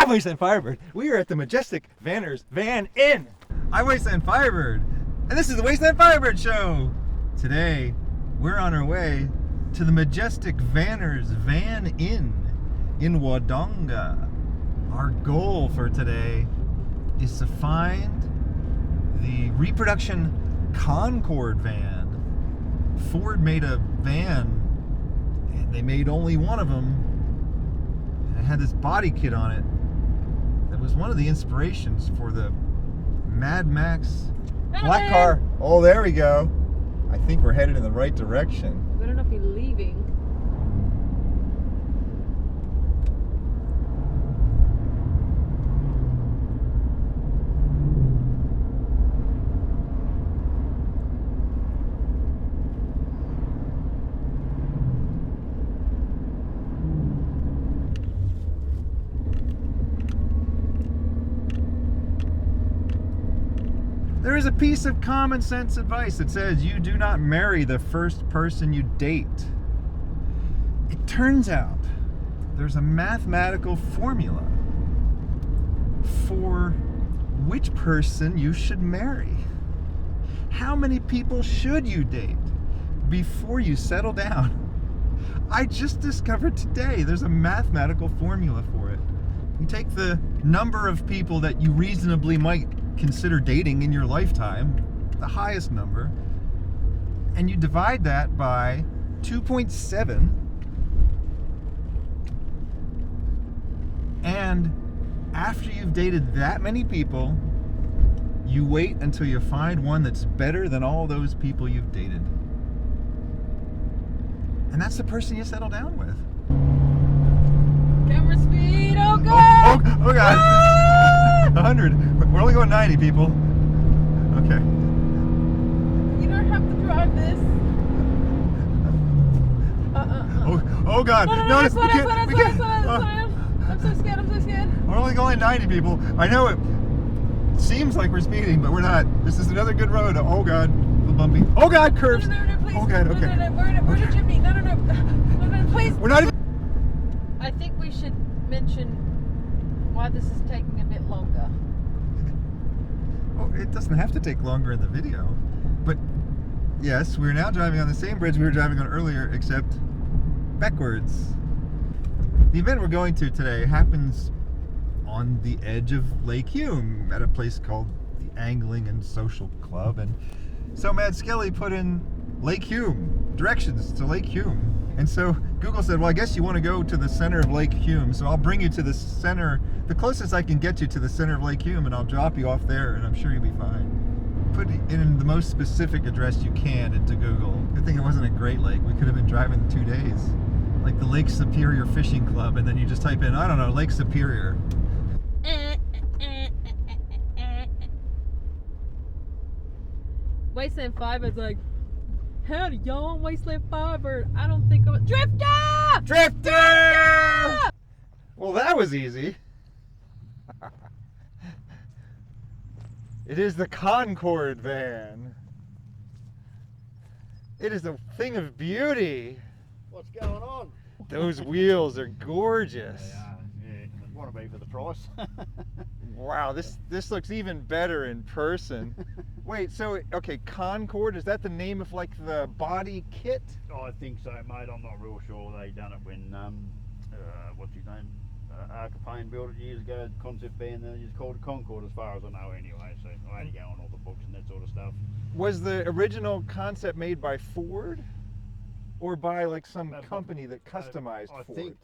I'm WastelandFirebird. We are at the majestic Vanner's Van Inn. I'm WastelandFirebird, and this is the WastelandFirebird Show. Today, we're on our way to the majestic Vanner's Van Inn in Wodonga. Our goal for today is to find the reproduction Concorde van. Ford made a van, and they made only one of them, and it had this body kit on it that was one of the inspirations for the Mad Max black car. Oh, there we go. I think we're headed in the right direction. We better not be leaving. There is a piece of common sense advice that says you do not marry the first person you date. It turns out there's a mathematical formula for which person you should marry. How many people should you date before you settle down? I just discovered today there's a mathematical formula for it. You take the number of people that you reasonably might consider dating in your lifetime, the highest number, and you divide that by 2.7, and after you've dated that many people, you wait until you find one that's better than all those people you've dated. And that's the person you settle down with. Camera speed, oh god! Oh god! Ah! 100. We're only going 90, people. Okay. You don't have to drive this. Oh god! No, slow down. I'm so scared. We're only going 90, people. I know it seems like we're speeding, but we're not. This is another good road. Oh god, a little bumpy. Oh god, curves. No, please. Oh god, okay. No, we're in a chimney. No, please. We're not even. I think we should mention why this is taking a bit longer. Oh, it doesn't have to take longer in the video, but yes, we're now driving on the same bridge we were driving on earlier, except backwards. The event we're going to today happens on the edge of Lake Hume at a place called the Angling and Social Club, and so Mad Skelly put in Lake Hume, directions to Lake Hume. And so Google said, well, I guess you want to go to the center of Lake Hume, so I'll bring you to the center, the closest I can get you to the center of Lake Hume, and I'll drop you off there, and I'm sure you'll be fine. Put in the most specific address you can into Google. Good thing it wasn't a Great Lake. We could have been driving 2 days. Like the Lake Superior Fishing Club, and then you just type in, I don't know, Lake Superior. WastelandFirebird's like, howdy y'all, WastelandFirebird. I don't think I'm a Drifter! Well, that was easy. It is the Concorde van. It is a thing of beauty. What's going on? Those wheels are gorgeous. They are, yeah. Want to be for the price. Wow, this looks even better in person. Wait, so, okay, Concorde, is that the name of like the body kit? Oh, I think so, mate. I'm not real sure. They done it when, what's his name? Arcapane built it years ago, concept van, they just called it Concorde as far as I know anyway, so I had to go on all the books and that sort of stuff. Was the original concept made by Ford? Or by like some company that customized Ford? I think,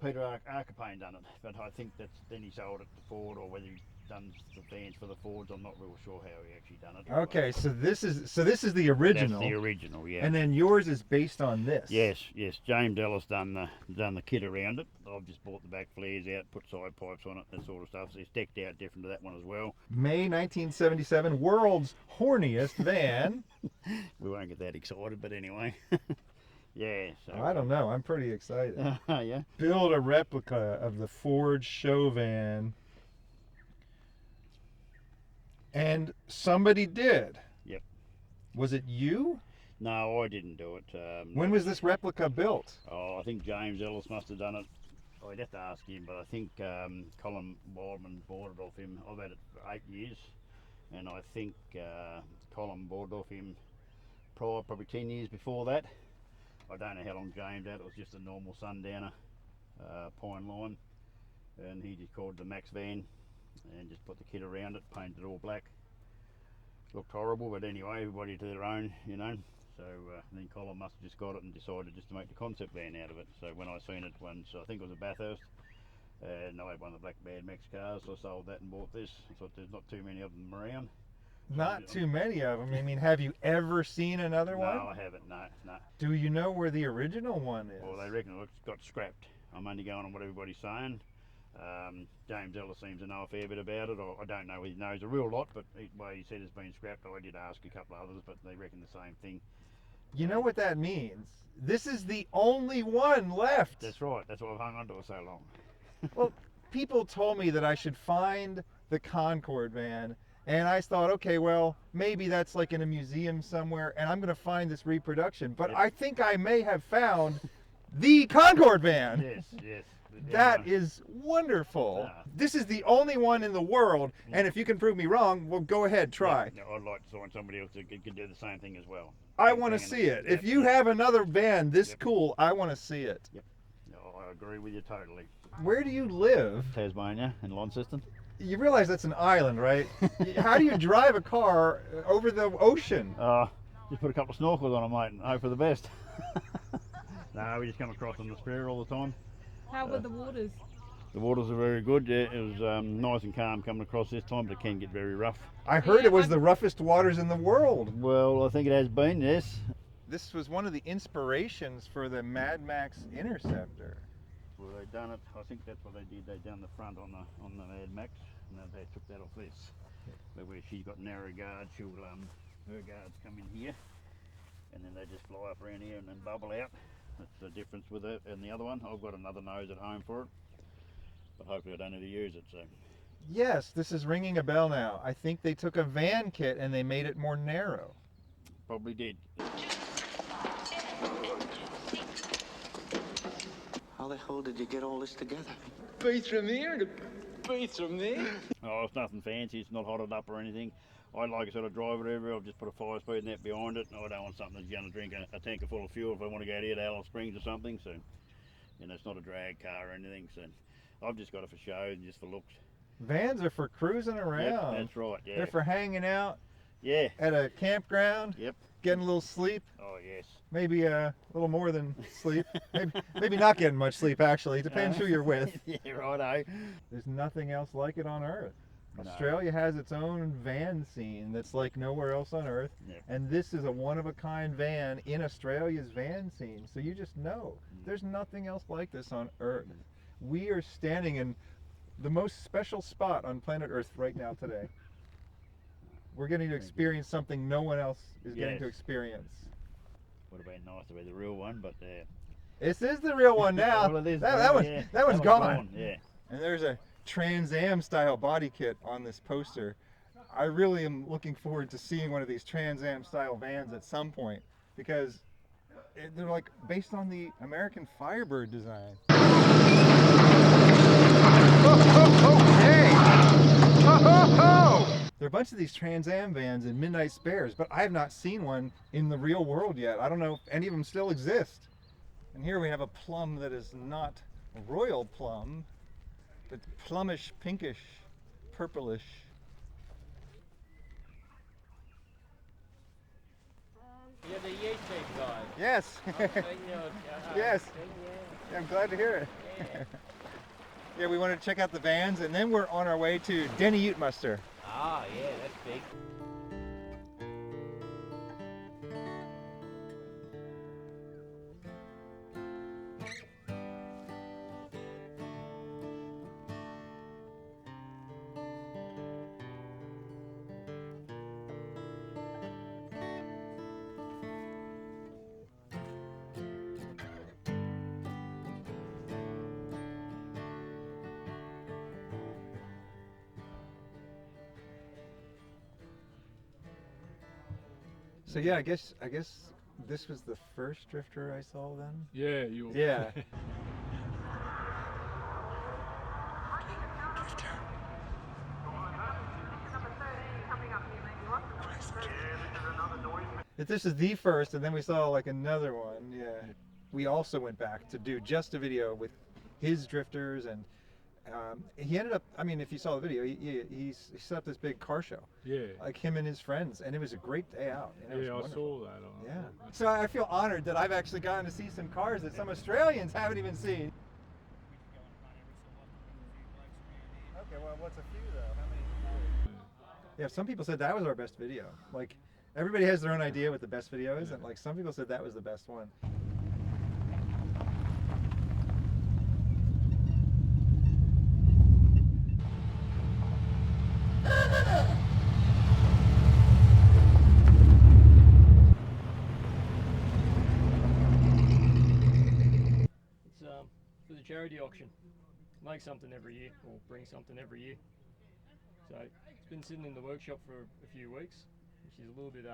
Peter Arcapane done it, but I think then he sold it to Ford, or whether he done the vans for the Fords. I'm not real sure how he actually done it. Okay, so this is the original. That's the original, yeah. And then yours is based on this. Yes. James Ellis done the kit around it. I've just bought the back flares out, put side pipes on it, that sort of stuff. So it's decked out different to that one as well. May 1977, world's horniest van. We won't get that excited, but anyway. Yeah. So I don't know. I'm pretty excited. Yeah. Build a replica of the Ford show van. And somebody did. Yep. Was it you? No, I didn't do it. When was this replica built? Oh, I think James Ellis must have done it I'd have to ask him, but I think Colin Wildman bought it off him. I've had it for 8 years, and I think Colin bought it off him prior, probably 10 years before that. I don't know how long James had. It was just a normal sundowner pine line, and he just called the Max van and just put the kit around it, painted it all black. Looked horrible, but anyway, everybody to their own, you know. So then Colin must have just got it and decided just to make the concept van out of it. So when I seen it once, I think it was a Bathurst, and I had one of the black Mad Max cars, so I sold that and bought this. I thought there's not too many of them around. Not too many of them. I mean, have you ever seen another one? No, I haven't, no. Do you know where the original one is? Well, they reckon it got scrapped. I'm only going on what everybody's saying. James Ellis seems to know a fair bit about it. I don't know whether he knows a real lot, but he said it's been scrapped. I did ask a couple of others, but they reckon the same thing. You know what that means? This is the only one left. That's right. That's why I've hung on to it so long. Well, people told me that I should find the Concorde van, and I thought, okay, well, maybe that's like in a museum somewhere, and I'm going to find this reproduction. But Yep. I think I may have found the Concorde van. Yes. That is wonderful. Ah. This is the only one in the world, and if you can prove me wrong, well, go ahead, try. Yeah, I'd like to find somebody else that could do the same thing as well. I want to see it. If you have another van this Yep. cool, I want to see it. No, I agree with you totally. Where do you live? Tasmania and Launceston. You realize that's an island, right? How do you drive a car over the ocean? Just put a couple of snorkels on them, mate, and hope for the best. No, we just come across on the spur all the time. How were the waters? The waters are very good. Yeah, it was nice and calm coming across this time, but it can get very rough. I heard Yeah, it was the roughest waters in the world. Well, I think it has been, yes. This was one of the inspirations for the Mad Max Interceptor. Well, they done it. I think that's what they did. They done the front on the Mad Max, and then they took that off this. But where she's got narrow guards, she'll her guards come in here, and then they just fly up around here and then bubble out. That's the difference with it and the other one. I've got another nose at home for it, but hopefully I don't need to use it. So Yes, this is ringing a bell now. I think they took a van kit and they made it more narrow. probably did. How the hell did you get all this together? Beats from here and beats from there. Oh, it's nothing fancy. It's not hotted up or anything. I like to sort of drive it over. I've just put a 5-speed net behind it. I don't want something that's going to drink a tanker full of fuel if I want to go here to Alice Springs or something. So, you know, it's not a drag car or anything. So, I've just got it for show and just for looks. Vans are for cruising around. Yep, that's right. Yeah. They're for hanging out Yeah. at a campground, Yep. getting a little sleep, Oh yes. maybe a little more than sleep. maybe not getting much sleep, actually. Depends who you're with. Yeah, righto. There's nothing else like it on Earth. No. Australia has its own van scene that's like nowhere else on Earth. Yep. And this is a one-of-a-kind van in Australia's van scene. So you just know there's nothing else like this on Earth. We are standing in the most special spot on planet Earth right now today. We're getting to experience something no one else is getting Yes. to experience. Would have been nice to be the real one, but This is the real one now. well, it is. that one's gone. Yeah. And there's a Trans Am style body kit on this poster. I really am looking forward to seeing one of these Trans Am style vans at some point because they're like based on the American Firebird design. There are a bunch of these Trans Am vans in Midnight Spares, but I have not seen one in the real world yet. I don't know if any of them still exist. And here we have a plum that is not royal plum, but plumish, pinkish, purplish. You're the YouTube guy. Yes. Yes. Yeah, I'm glad to hear it. Yeah. Yeah, we wanted to check out the vans, and then we're on our way to Denny Utemuster. Ah, yeah, that's big. So yeah, I guess this was the first drifter I saw then. Yeah, you. Yeah. If this is the first, and then we saw like another one, yeah. We also went back to do just a video with his drifters, and he ended up, I mean, if you saw the video, he set up this big car show. Yeah. Like him and his friends, and it was a great day out. And it was Yeah, I wonderful. saw that. Yeah. So I feel honored that I've actually gotten to see some cars that some Australians haven't even seen. Okay, well, what's a few though? How many? Yeah, some people said that was our best video. Like, everybody has their own idea what the best video is, and like some people said that was the best one. For the charity auction. Make something every year, or bring something every year. So it's been sitting in the workshop for a few weeks, which is a little bit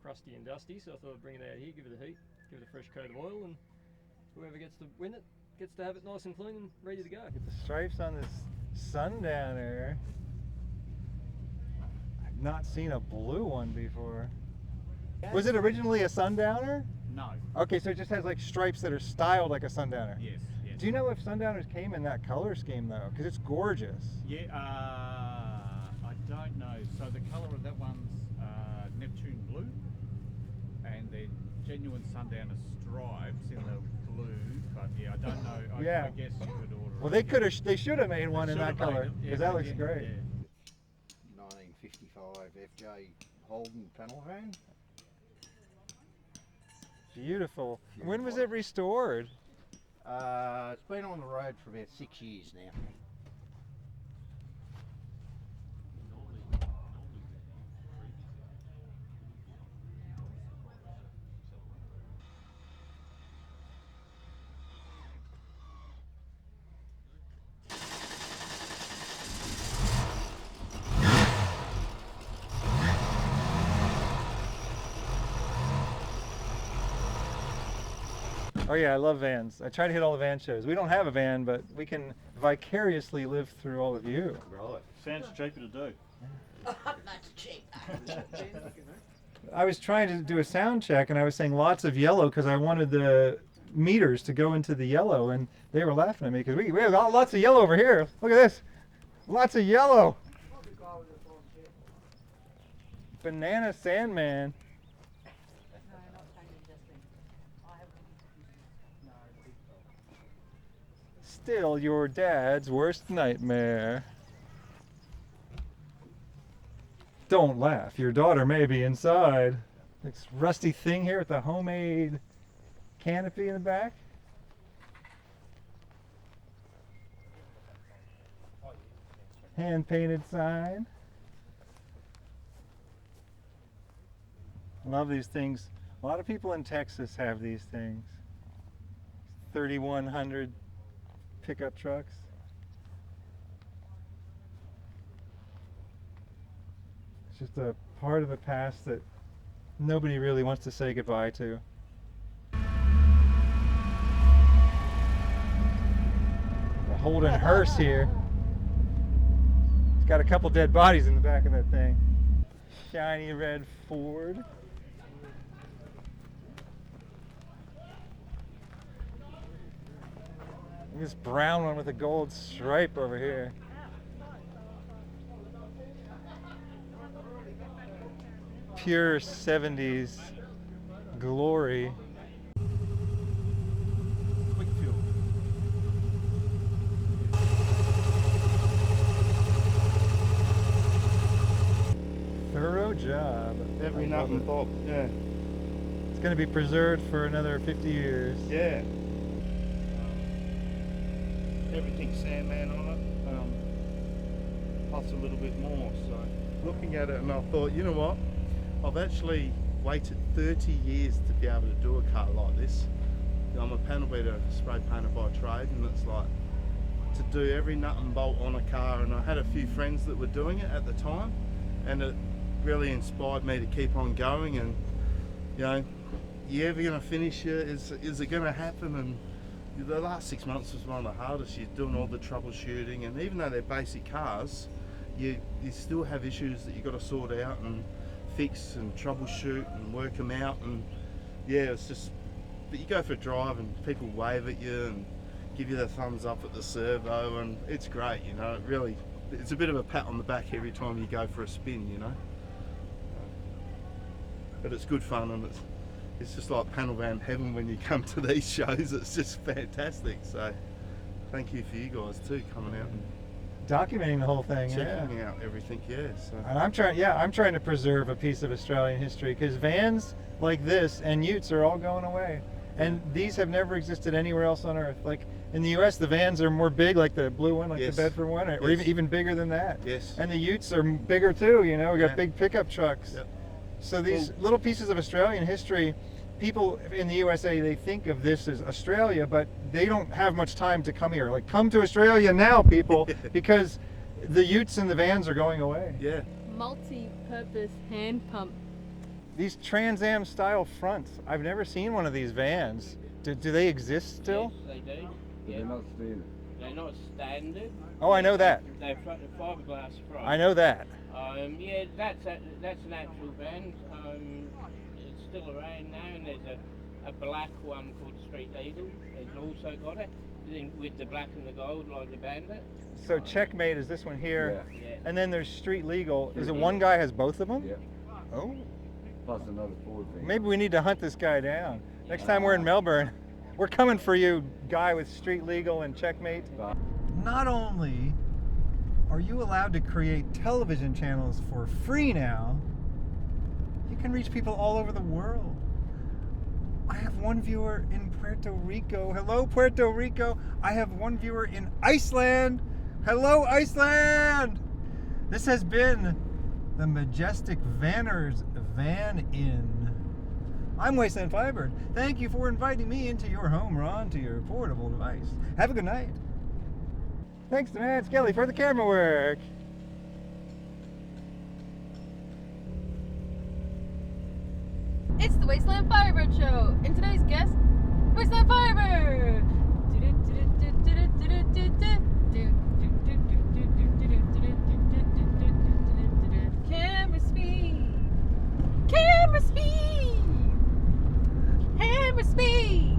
crusty and dusty, so I thought I'd bring it out here, give it a heat, give it a fresh coat of oil, and whoever gets to win it gets to have it nice and clean and ready to go. Get the stripes on this Sundowner. I've not seen a blue one before. Was it originally a Sundowner? No. Okay, so it just has like stripes that are styled like a Sundowner. Yes. Yes. Do you know if Sundowners came in that color scheme though? Because it's gorgeous. Yeah. I don't know. So the colour of that one's Neptune blue, and the genuine Sundowner stripes in the blue. But yeah, I don't know. Yeah. I guess you could order. Well, they should have made one in that Should have made color it, yeah, because that they looks did, great. yeah. 1955 FJ Holden panel van. Beautiful. When was it restored? It's been on the road for about 6 years now. Oh yeah, I love vans. I try to hit all the van shows. We don't have a van, but we can vicariously live through all of you. Right. Sounds cheaper to do. That's cheap. I was trying to do a sound check and I was saying lots of yellow because I wanted the meters to go into the yellow, and they were laughing at me because we have got lots of yellow over here. Look at this. Lots of yellow. Banana Sandman. Still your dad's worst nightmare. Don't laugh, your daughter may be inside. This rusty thing here with the homemade canopy in the back. Hand painted sign. Love these things. A lot of people in Texas have these things. 3100 pickup trucks. It's just a part of the past that nobody really wants to say goodbye to. The Holden hearse here. It's got a couple dead bodies in the back of that thing. Shiny red Ford. This brown one with a gold stripe over here. Pure 70s glory. Quick fuel. Thorough job. Every I nut love and it. bolt, yeah. It's going to be preserved for another 50 years. Yeah. Everything's Sandman on it, plus a little bit more. So looking at it, and I thought, you know what? I've actually waited 30 years to be able to do a car like this. I'm a panel beater spray painter by trade, and it's like to do every nut and bolt on a car. And I had a few friends that were doing it at the time, and it really inspired me to keep on going. And you know, you ever gonna finish it? Is it gonna happen? And the last 6 months was one of the hardest. You're doing all the troubleshooting, and even though they're basic cars, you still have issues that you've got to sort out and fix and troubleshoot and work them out. And yeah, it's just, but you go for a drive and people wave at you and give you the thumbs up at the servo, and it's great, you know. It really, it's a bit of a pat on the back every time you go for a spin, you know. But it's good fun, and it's just like panel van heaven when you come to these shows. It's just fantastic. So thank you for you guys too, coming out and Documenting the whole thing, checking out everything. Yeah. So. And I'm trying to preserve a piece of Australian history, because vans like this and utes are all going away, and these have never existed anywhere else on Earth. Like in the U.S., the vans are more big, like the blue one, like Yes. the Bedford one, or Yes. even bigger than that. Yes. And the utes are bigger too. You know, we got Yeah. big pickup trucks. Yep. So these little pieces of Australian history, people in the USA, they think of this as Australia, but they don't have much time to come here. Like, come to Australia now, people, because the utes and the vans are going away. Yeah. Multi-purpose hand pump. These Trans Am style fronts, I've never seen one of these vans. Do they exist still? Yes, they do. Yeah. They're not standard. They're not standard. Oh, I know that. They're fiberglass front. I know that. Yeah, that's an actual van. It's still around now, and there's a black one called Street Eagle. They've also got it with the black and the gold, like the Bandit. So Checkmate is this one here, Yeah. and then there's Street Legal. Is it one guy has both of them? Yeah. Oh, Plus another Ford van. maybe we need to hunt this guy down. Next time we're in Melbourne, we're coming for you, guy with Street Legal and Checkmate. Not only are you allowed to create television channels for free now, you can reach people all over the world. I have one viewer in Puerto Rico. Hello, Puerto Rico. I have one viewer in Iceland. Hello, Iceland. This has been the Majestic Vanners Van Inn. I'm Wasteland Firebird. Thank you for inviting me into your home, Ron, to your portable device. Have a good night. Thanks to Matt Skelly for the camera work. It's the Wasteland Firebird Show, and today's guest, Wasteland Firebird. Camera speed, camera speed, camera speed.